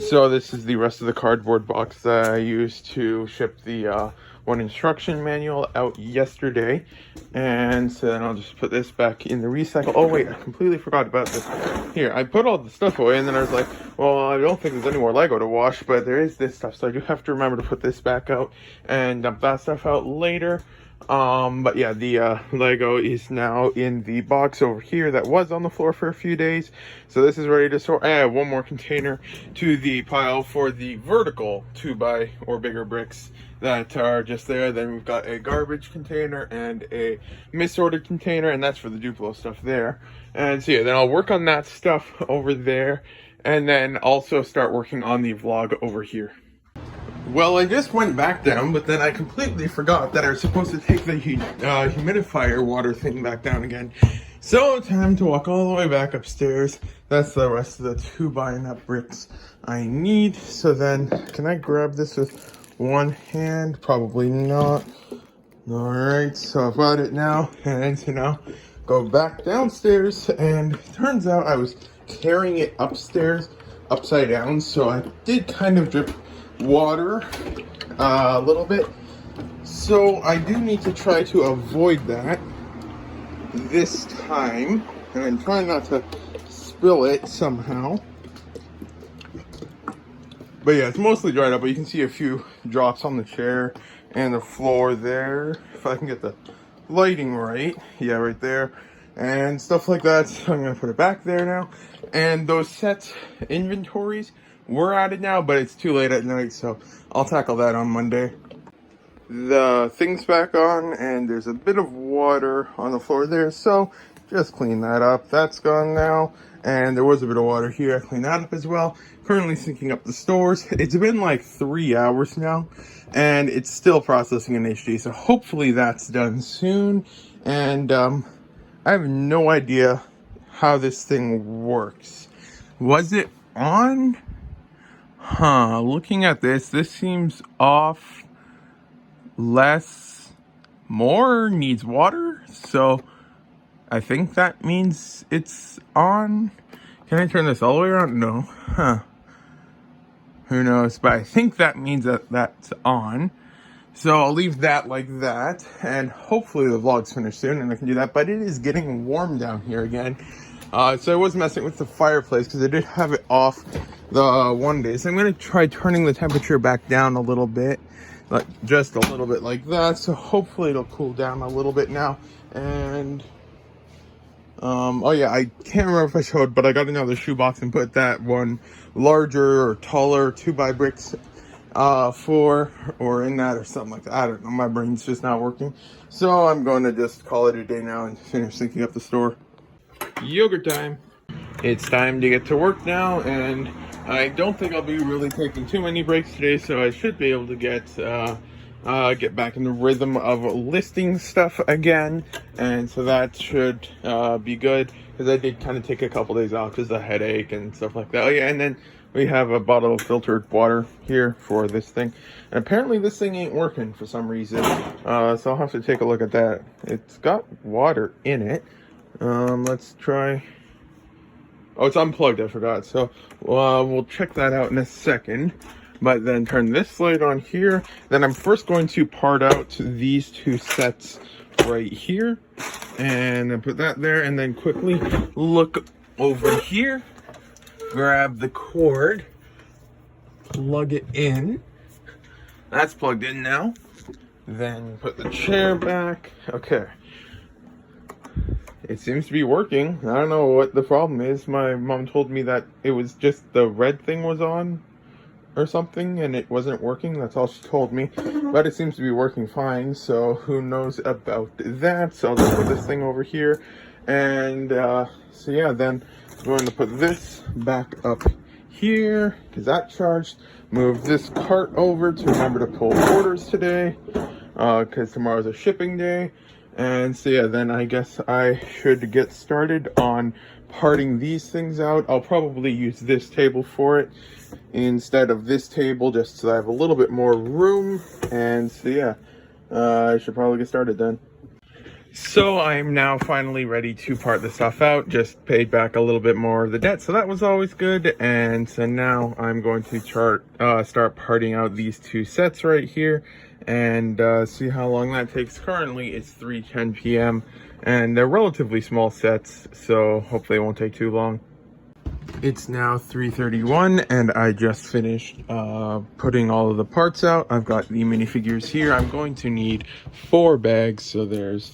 So this is the rest of the cardboard box that I used to ship the one instruction manual out yesterday. And so then I'll just put this back in the recycle. Oh wait, I completely forgot about this. Here, I put all the stuff away and then I was like, well, I don't think there's any more Lego to wash, but there is this stuff. So I do have to remember to put this back out and dump that stuff out later. But yeah, the Lego is now in the box over here that was on the floor for a few days. So this is ready to store. I have one more container to the pile for the vertical 2x or bigger bricks that are just there. Then we've got a garbage container and a misordered container, and that's for the Duplo stuff there. And so yeah, then I'll work on that stuff over there and then also start working on the vlog over here. Well, I just went back down, but then I completely forgot that I was supposed to take the humidifier water thing back down again. So, time to walk all the way back upstairs. That's the rest of the 2x bricks I need. So then, can I grab this with one hand? Probably not. Alright, so I've got it now. And so now, go back downstairs. And it turns out I was carrying it upstairs upside down. So I did kind of drip water a little bit, so I do need to try to avoid that this time, and I'm trying not to spill it somehow. But yeah, it's mostly dried up, but you can see a few drops on the chair and the floor there, if I can get the lighting right. Yeah, right there and stuff like that. So I'm gonna put it back there now. And those set inventories were added now, but it's too late at night, so I'll tackle that on Monday. The thing's back on, and there's a bit of water on the floor there, so just clean that up. That's gone now, and there was a bit of water here. I cleaned that up as well. Currently syncing up the stores. It's been like 3 hours now, and it's still processing in HD, so hopefully that's done soon. And I have no idea how this thing works. Was it on? Looking at this seems off. Less, more, needs water. So I think that means it's on. Can I turn this all the way around? No. Who knows? But I think that means that that's on. So I'll leave that like that. And hopefully the vlog's finished soon and I can do that. But it is getting warm down here again. So I was messing with the fireplace because I did have it off the one day. So I'm going to try turning the temperature back down a little bit. Like just a little bit like that. So hopefully it'll cool down a little bit now. And oh yeah, I can't remember if I showed, but I got another shoebox and put that one larger or taller 2x bricks or in that or something like that. I don't know, my brain's just not working. So I'm going to just call it a day now and finish syncing up the store. Yogurt time. It's time to get to work now, and I don't think I'll be really taking too many breaks today, so I should be able to get back in the rhythm of listing stuff again, and so that should be good, because I did kind of take a couple days off because of the headache and stuff like that. Oh yeah, and then we have a bottle of filtered water here for this thing, and apparently this thing ain't working for some reason, so I'll have to take a look at that. It's got water in it. Let's try. Oh, it's unplugged, I forgot. So we'll check that out in a second. But then turn this light on here. Then I'm first going to part out these two sets right here. And then put that there. And then quickly look over here. Grab the cord. Plug it in. That's plugged in now. Then put the chair back. Okay. It seems to be working. I don't know what the problem is. My mom told me that it was just the red thing was on or something and it wasn't working. That's all she told me. But it seems to be working fine, so who knows about that. So I'll just put this thing over here. And so yeah, then I'm going to put this back up here because that charged. Move this cart over to remember to pull orders today because tomorrow's a shipping day. And so yeah, then I guess I should get started on parting these things out. I'll probably use this table for it instead of this table, just so I have a little bit more room. And so yeah, I should probably get started then. So I'm now finally ready to part the stuff out. Just paid back a little bit more of the debt, so that was always good. And so now I'm going to start parting out these two sets right here and see how long that takes. Currently it's 3:10 p.m. and they're relatively small sets, so hopefully it won't take too long. It's now 3:31 and I just finished putting all of the parts out. I've got the minifigures here. I'm going to need 4 bags, so there's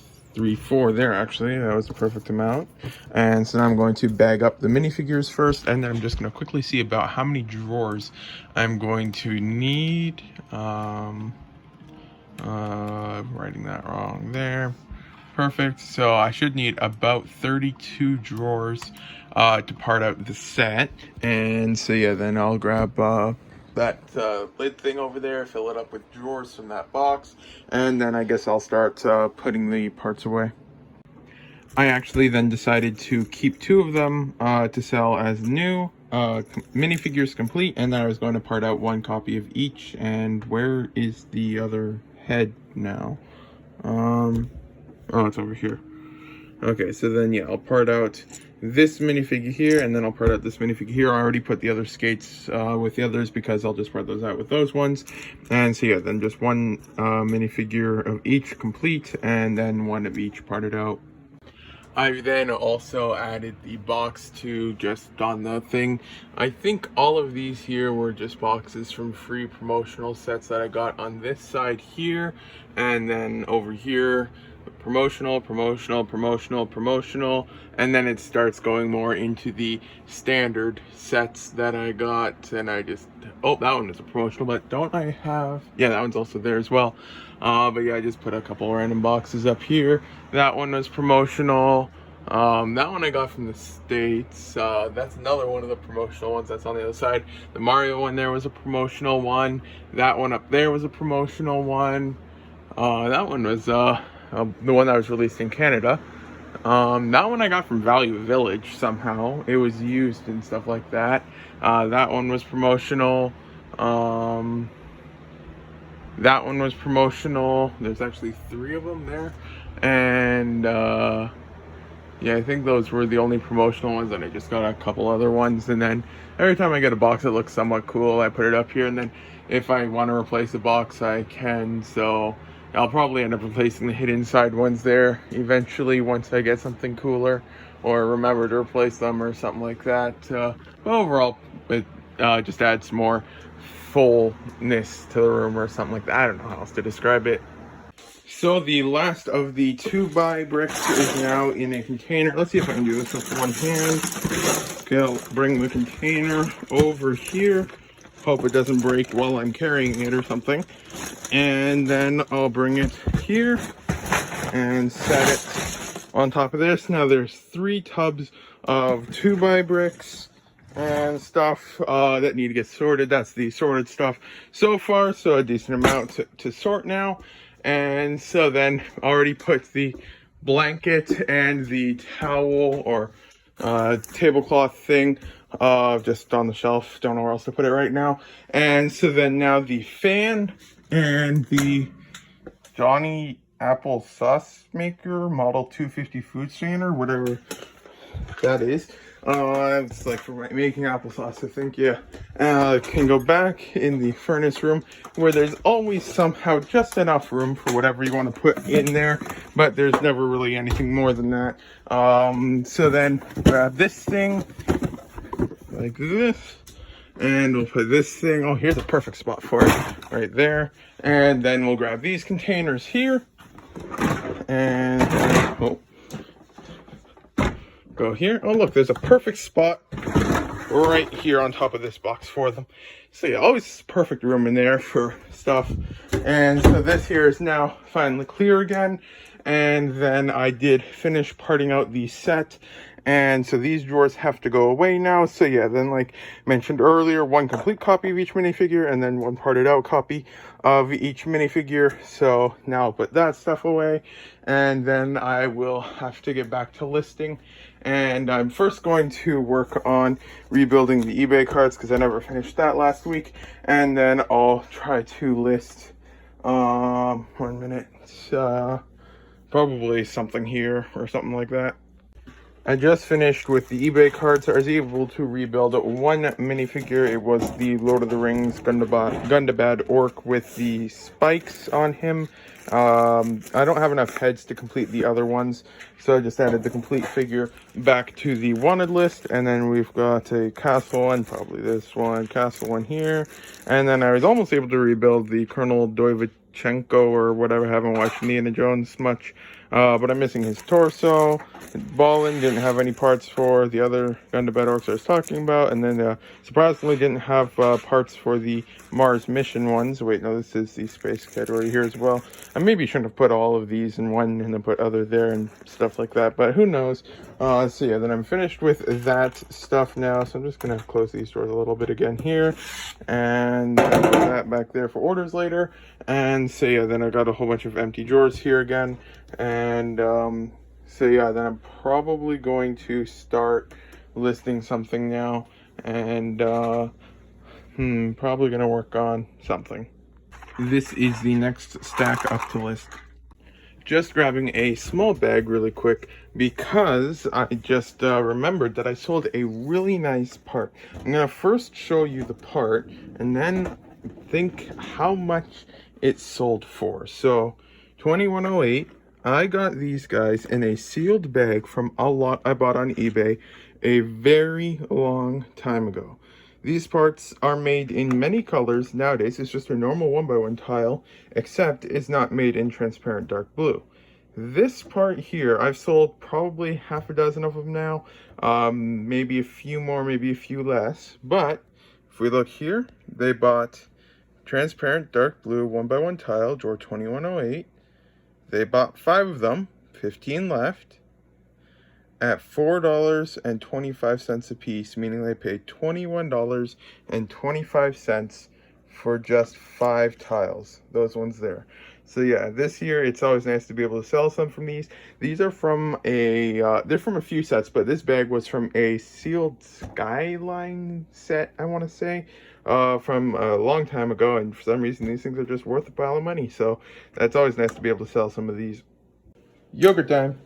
4 there actually. That was the perfect amount. And so now I'm going to bag up the minifigures first, and then I'm just going to quickly see about how many drawers I'm going to need. Writing that wrong there. Perfect. So I should need about 32 drawers to part out the set. And so yeah, then I'll grab that lid thing over there, fill it up with drawers from that box, and then I guess I'll start putting the parts away. I actually then decided to keep 2 of them to sell as new minifigures complete, and then I was going to part out 1 copy of each. And where is the other head now? Oh, it's over here. Okay, so then yeah, I'll part out this minifigure here, and then I'll part out this minifigure here. I already put the other skates with the others because I'll just part those out with those ones. And so yeah, then just 1 minifigure of each complete, and then 1 of each parted out. I then also added the box to just on the thing. I think all of these here were just boxes from free promotional sets that I got on this side here, and then over here promotional, and then it starts going more into the standard sets that I got. And I just, oh, that one is a promotional, but don't I have, yeah, that one's also there as well. But yeah, I just put a couple random boxes up here. That one was promotional. That one I got from the States. That's another one of the promotional ones that's on the other side. The Mario one there was a promotional one. That one up there was a promotional one. That one was the one that was released in Canada. That one I got from Value Village somehow. It was used and stuff like that. That one was promotional. That one was promotional. There's actually 3 of them there. And yeah, I think those were the only promotional ones, and I just got a couple other ones. And then every time I get a box that looks somewhat cool, I put it up here, and then if I want to replace a box, I can. So I'll probably end up replacing the hidden side ones there eventually once I get something cooler or remember to replace them or something like that. But overall, it just adds more fullness to the room or something like that. I don't know how else to describe it. So the last of the 2x bricks is now in a container. Let's see if I can do this with one hand. Okay, I'll bring the container over here. Hope it doesn't break while I'm carrying it or something. And then I'll bring it here and set it on top of this. Now there's 3 tubs of 2x bricks and stuff that need to get sorted. That's the sorted stuff so far, so a decent amount to sort now. And so then already put the blanket and the towel or tablecloth thing just on the shelf. Don't know where else to put it right now. And so then now the fan and the Johnny Apple Sauce Maker Model 250 food strainer, whatever that is. It's like for making applesauce, I think, yeah. Can go back in the furnace room where there's always somehow just enough room for whatever you want to put in there, but there's never really anything more than that. So then grab this thing like this, and we'll put this thing, oh, here's a perfect spot for it, right there. And then we'll grab these containers here, and oh, go here. Oh, look, there's a perfect spot right here on top of this box for them. So yeah, always perfect room in there for stuff. And so this here is now finally clear again. And then I did finish parting out the set. And so these drawers have to go away now. So yeah, then like mentioned earlier, 1 complete copy of each minifigure and then 1 parted out copy of each minifigure. So now I'll put that stuff away, and then I will have to get back to listing. And I'm first going to work on rebuilding the eBay cards because I never finished that last week. And then I'll try to list, 1 minute, probably something here or something like that. I just finished with the eBay cards. I was able to rebuild one minifigure. It was the Lord of the Rings Gundabad orc with the spikes on him. I don't have enough heads to complete the other ones, so I just added the complete figure back to the wanted list. And then we've got a castle one, probably this one, castle one here. And then I was almost able to rebuild the Colonel Doivichenko or whatever. I haven't watched Indiana Jones much. But I'm missing his torso. Ballin didn't have any parts for the other Gundabad orcs I was talking about. And then surprisingly didn't have parts for the Mars mission ones. Wait, no, this is the space category here as well. I maybe shouldn't have put all of these in one and then put other there and stuff like that. But who knows. So yeah, then I'm finished with that stuff now. So I'm just going to close these doors a little bit again here. And put that back there for orders later. And so yeah, then I got a whole bunch of empty drawers here again. And so yeah, then I'm probably going to start listing something now, and probably gonna work on something. This is the next stack up to list. Just grabbing a small bag really quick because I just remembered that I sold a really nice part. I'm gonna first show you the part and then think how much it sold for. So 2108. I got these guys in a sealed bag from a lot I bought on eBay a very long time ago. These parts are made in many colors nowadays. It's just a normal 1x1 tile, except it's not made in transparent dark blue. This part here, I've sold probably half a dozen of them now. Maybe a few more, maybe a few less. But if we look here, they bought transparent dark blue 1x1 tile, drawer 2108. They bought 5 of them, 15 left, at $4.25 a piece, meaning they paid $21.25 for just 5 tiles, those ones there. So yeah, this year it's always nice to be able to sell some from these. These are from they're from a few sets, but this bag was from a sealed Skyline set, I want to say. From a long time ago, and for some reason these things are just worth a pile of money, so that's always nice to be able to sell some of these. Yogurt time.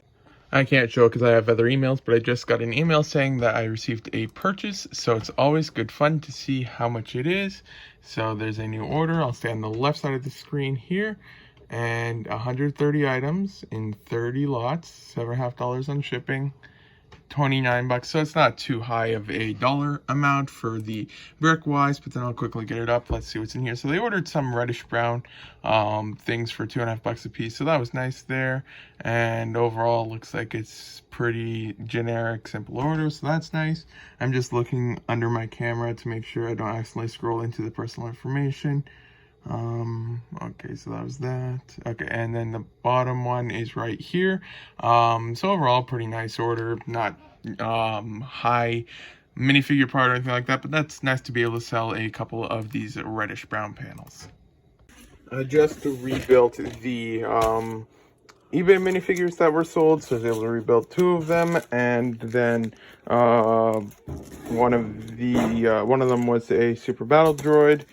I can't show it because I have other emails, but I just got an email saying that I received a purchase, so it's always good fun to see how much it is. So there's a new order. I'll stay on the left side of the screen here, and 130 items in 30 lots, $7.50 on shipping. 29 bucks, so it's not too high of a dollar amount for the brick wise, but then I'll quickly get it up. Let's see what's in here. So they ordered some reddish brown things for 2.5 bucks a piece, so that was nice there. And overall looks like it's pretty generic, simple order, so that's nice. I'm just looking under my camera to make sure I don't accidentally scroll into the personal information. Okay, so that was that. Okay, and then the bottom one is right here. So overall pretty nice order, not high minifigure part or anything like that, but that's nice to be able to sell a couple of these reddish brown panels. Just rebuilt the eBay minifigures that were sold, so I was able to rebuild 2 of them, and then one of them was a super battle droid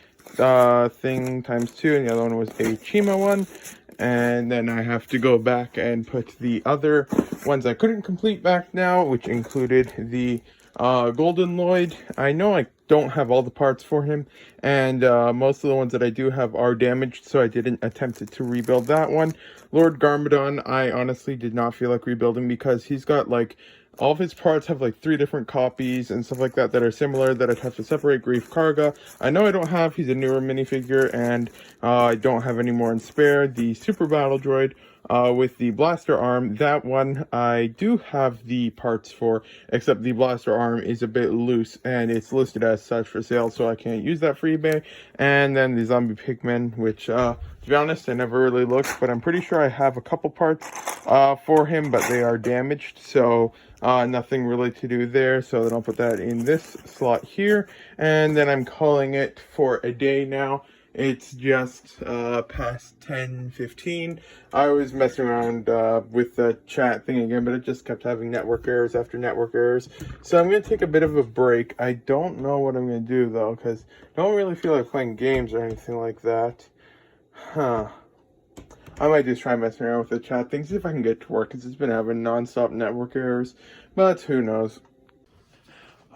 thing ×2, and the other one was a Chima one. And then I have to go back and put the other ones I couldn't complete back now, which included the Golden Lloyd. I know I don't have all the parts for him, and most of the ones that I do have are damaged, so I didn't attempt to rebuild that one. Lord Garmadon, I honestly did not feel like rebuilding because he's got like all of his parts have like 3 different copies and stuff like that that are similar that I'd have to separate. Grief Karga, I know I don't have, he's a newer minifigure, and I don't have any more in spare. The Super Battle Droid with the blaster arm, that one I do have the parts for, except the blaster arm is a bit loose and it's listed as such for sale, so I can't use that for eBay. And then the Zombie Pigmen, which to be honest I never really looked, but I'm pretty sure I have a couple parts for him, but they are damaged, so nothing really to do there. So then I'll put that in this slot here, and then I'm calling it for a day now. It's just past 10:15. I was messing around with the chat thing again, but it just kept having network errors after network errors. So I'm going to take a bit of a break. I don't know what I'm going to do, though, because I don't really feel like playing games or anything like that. I might just try messing around with the chat things, see if I can get to work, because it's been having non-stop network errors, but who knows.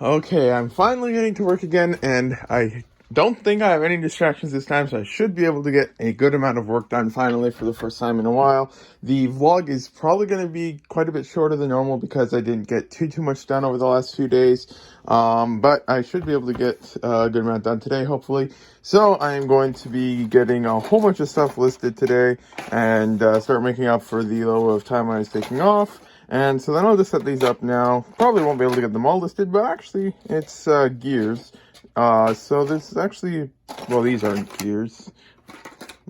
Okay, I'm finally getting to work again, and I don't think I have any distractions this time, so I should be able to get a good amount of work done finally for the first time in a while. The vlog is probably going to be quite a bit shorter than normal because I didn't get too much done over the last few days, but I should be able to get a good amount done today, hopefully. So I am going to be getting a whole bunch of stuff listed today and start making up for the little bit of time I was taking off. And so then I'll just set these up now. Probably won't be able to get them all listed, but actually it's gears. So this is actually, well, these aren't gears,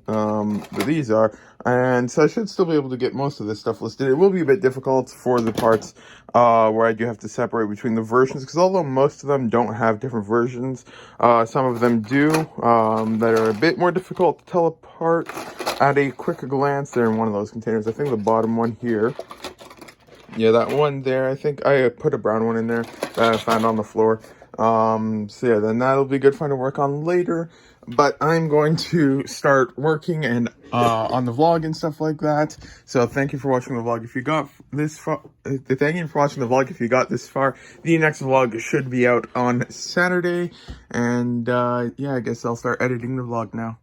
but these are. And so I should still be able to get most of this stuff listed. It will be a bit difficult for the parts where I do have to separate between the versions, because although most of them don't have different versions, some of them do, that are a bit more difficult to tell apart at a quick glance. They're in one of those containers. I think the bottom one here. Yeah, that one there, I think I put a brown one in there that I found on the floor. So yeah, then that'll be good fun to work on later. But I'm going to start working and on the vlog and stuff like that. So thank you for watching the vlog. If you got this far, thank you for watching the vlog. If you got this far, the next vlog should be out on Saturday. And yeah, I guess I'll start editing the vlog now.